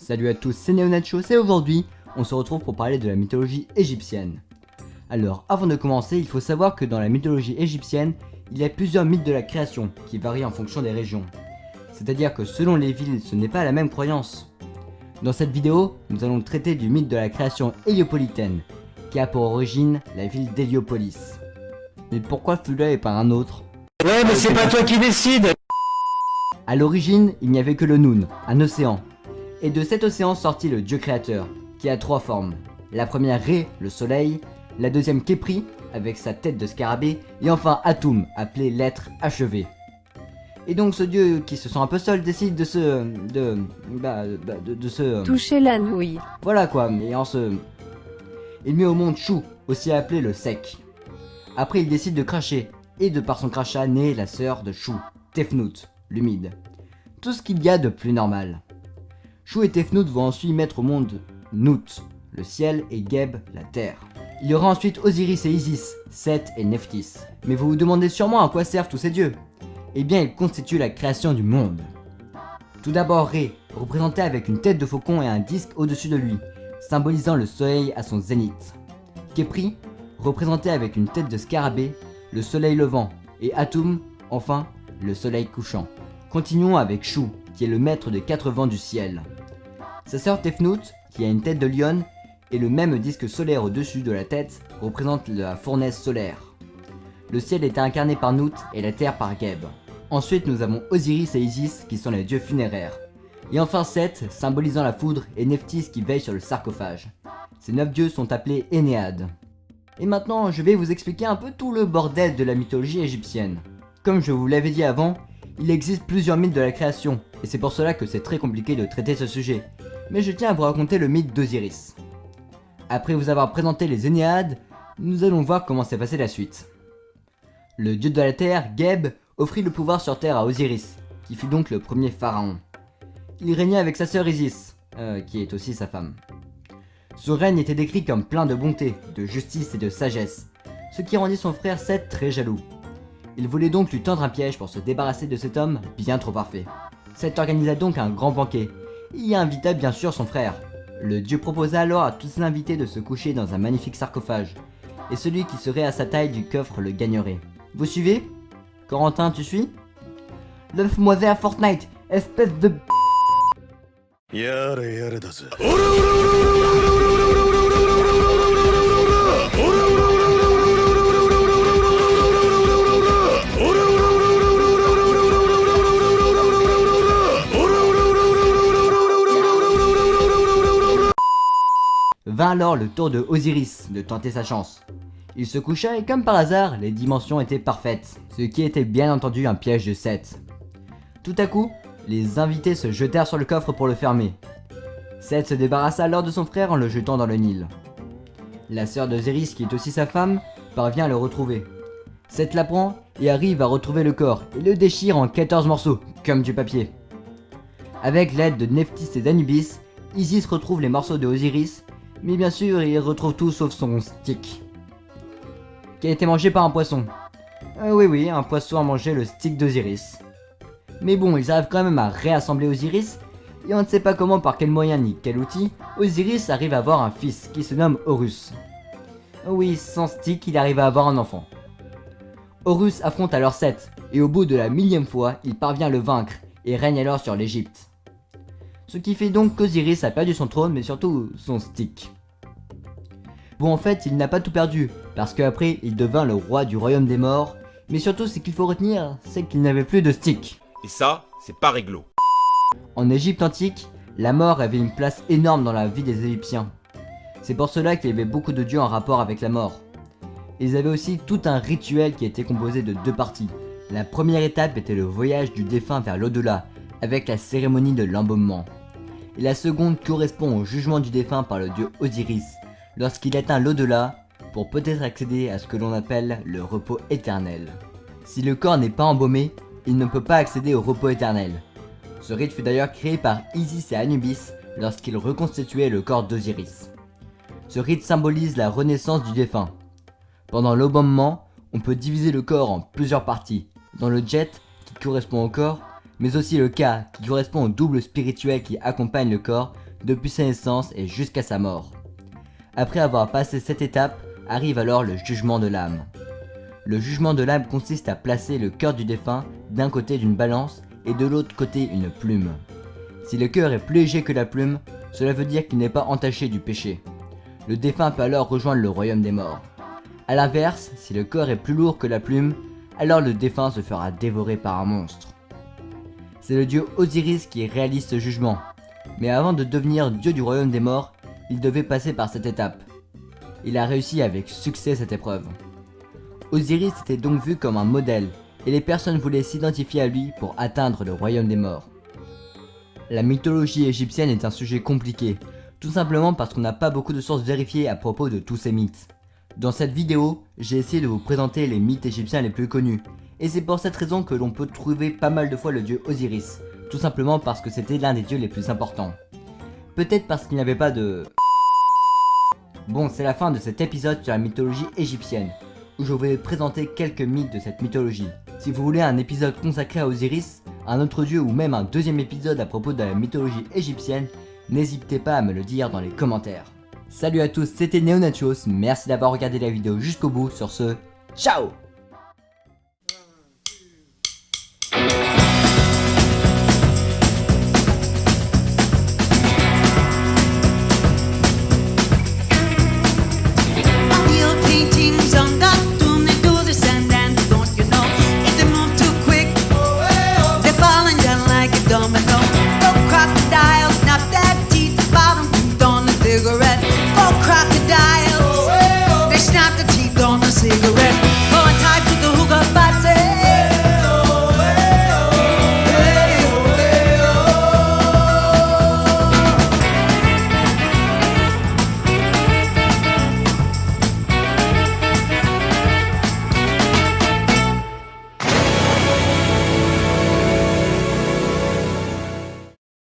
Salut à tous, c'est Neonachos et aujourd'hui, on se retrouve pour parler de la mythologie égyptienne. Alors, avant de commencer, il faut savoir que dans la mythologie égyptienne, il y a plusieurs mythes de la création qui varient en fonction des régions. C'est-à-dire que selon les villes, ce n'est pas la même croyance. Dans cette vidéo, nous allons traiter du mythe de la création héliopolitaine, qui a pour origine la ville d'Héliopolis. Mais pourquoi celui-là et pas un autre? Ouais, mais c'est pas toi qui décide. À l'origine, il n'y avait que le Noun, un océan. Et de cet océan sortit le dieu créateur, qui a trois formes. La première Ré, le soleil, la deuxième Khépri, avec sa tête de scarabée, et enfin Atum, appelé l'être achevé. Et donc ce dieu qui se sent un peu seul décide de se... toucher la nouille. Voilà quoi, il met au monde Chou, aussi appelé le sec. Après il décide de cracher, et de par son crachat naît la sœur de Chou, Tefnut, l'humide. Tout ce qu'il y a de plus normal. Chou et Tefnut vont ensuite mettre au monde Nut, le ciel, et Geb, la terre. Il y aura ensuite Osiris et Isis, Seth et Nephthys. Mais vous vous demandez sûrement à quoi servent tous ces dieux. Eh bien, ils constituent la création du monde. Tout d'abord Ré, représenté avec une tête de faucon et un disque au-dessus de lui, symbolisant le soleil à son zénith. Khépri, représenté avec une tête de scarabée, le soleil levant, et Atum, enfin, le soleil couchant. Continuons avec Chou, qui est le maître des quatre vents du ciel. Sa sœur Tefnut, qui a une tête de lionne, et le même disque solaire au-dessus de la tête, représente la fournaise solaire. Le ciel est incarné par Nut et la terre par Geb. Ensuite nous avons Osiris et Isis qui sont les dieux funéraires. Et enfin Seth, symbolisant la foudre, et Nephthys qui veille sur le sarcophage. Ces 9 dieux sont appelés Énéades. Et maintenant je vais vous expliquer un peu tout le bordel de la mythologie égyptienne. Comme je vous l'avais dit avant, il existe plusieurs mythes de la création, et c'est pour cela que c'est très compliqué de traiter ce sujet. Mais je tiens à vous raconter le mythe d'Osiris. Après vous avoir présenté les Énéades, nous allons voir comment s'est passée la suite. Le dieu de la terre, Geb, offrit le pouvoir sur terre à Osiris, qui fut donc le premier pharaon. Il régnait avec sa sœur Isis, qui est aussi sa femme. Son règne était décrit comme plein de bonté, de justice et de sagesse, ce qui rendit son frère Seth très jaloux. Il voulait donc lui tendre un piège pour se débarrasser de cet homme bien trop parfait. Seth organisa donc un grand banquet, et y invita bien sûr son frère. Le dieu proposa alors à tous les invités de se coucher dans un magnifique sarcophage, et celui qui serait à sa taille du coffre le gagnerait. Vous suivez? Corentin, tu suis? Lance-moi à Fortnite, espèce de... Vint alors le tour de Osiris de tenter sa chance. Il se coucha et comme par hasard, les dimensions étaient parfaites, ce qui était bien entendu un piège de Seth. Tout à coup, les invités se jetèrent sur le coffre pour le fermer. Seth se débarrassa alors de son frère en le jetant dans le Nil. La sœur d'Osiris, qui est aussi sa femme, parvient à le retrouver. Seth la prend et arrive à retrouver le corps et le déchire en 14 morceaux, comme du papier. Avec l'aide de Nephthys et d'Anubis, Isis retrouve les morceaux de Osiris, mais bien sûr il retrouve tout sauf son stick, qui a été mangé par un poisson. Oui, un poisson a mangé le stick d'Osiris. Mais bon, ils arrivent quand même à réassembler Osiris, et on ne sait pas comment, par quel moyen ni quel outil, Osiris arrive à avoir un fils qui se nomme Horus. Oui, sans stick, il arrive à avoir un enfant. Horus affronte alors Seth, et au bout de la 1000e fois, il parvient à le vaincre, et règne alors sur l'Égypte. Ce qui fait donc qu'Osiris a perdu son trône, mais surtout son stick. Bon, en fait, il n'a pas tout perdu, parce qu'après, il devint le roi du royaume des morts, mais surtout, ce qu'il faut retenir, c'est qu'il n'avait plus de stick. Et ça, c'est pas réglo. En Égypte antique, la mort avait une place énorme dans la vie des Égyptiens. C'est pour cela qu'il y avait beaucoup de dieux en rapport avec la mort. Ils avaient aussi tout un rituel qui était composé de 2 parties. La première étape était le voyage du défunt vers l'au-delà, avec la cérémonie de l'embaumement. Et la seconde correspond au jugement du défunt par le dieu Osiris, lorsqu'il atteint l'au-delà, pour peut-être accéder à ce que l'on appelle le repos éternel. Si le corps n'est pas embaumé, il ne peut pas accéder au repos éternel. Ce rite fut d'ailleurs créé par Isis et Anubis lorsqu'ils reconstituaient le corps d'Osiris. Ce rite symbolise la renaissance du défunt. Pendant l'embaumement, on peut diviser le corps en plusieurs parties, dont le jet, qui correspond au corps, mais aussi le Ka, qui correspond au double spirituel qui accompagne le corps, depuis sa naissance et jusqu'à sa mort. Après avoir passé cette étape, arrive alors le jugement de l'âme. Le jugement de l'âme consiste à placer le cœur du défunt d'un côté d'une balance et de l'autre côté une plume. Si le cœur est plus léger que la plume, cela veut dire qu'il n'est pas entaché du péché. Le défunt peut alors rejoindre le royaume des morts. A l'inverse, si le corps est plus lourd que la plume, alors le défunt se fera dévorer par un monstre. C'est le dieu Osiris qui réalise ce jugement, mais avant de devenir dieu du royaume des morts, il devait passer par cette étape. Il a réussi avec succès cette épreuve. Osiris était donc vu comme un modèle, et les personnes voulaient s'identifier à lui pour atteindre le royaume des morts. La mythologie égyptienne est un sujet compliqué, tout simplement parce qu'on n'a pas beaucoup de sources vérifiées à propos de tous ces mythes. Dans cette vidéo, j'ai essayé de vous présenter les mythes égyptiens les plus connus, et c'est pour cette raison que l'on peut trouver pas mal de fois le dieu Osiris, tout simplement parce que c'était l'un des dieux les plus importants. Peut-être parce qu'il n'y avait pas de... Bon, c'est la fin de cet épisode sur la mythologie égyptienne, où je vais présenter quelques mythes de cette mythologie. Si vous voulez un épisode consacré à Osiris, un autre dieu ou même un deuxième épisode à propos de la mythologie égyptienne, n'hésitez pas à me le dire dans les commentaires. Salut à tous, c'était Neonachos, merci d'avoir regardé la vidéo jusqu'au bout, sur ce, ciao!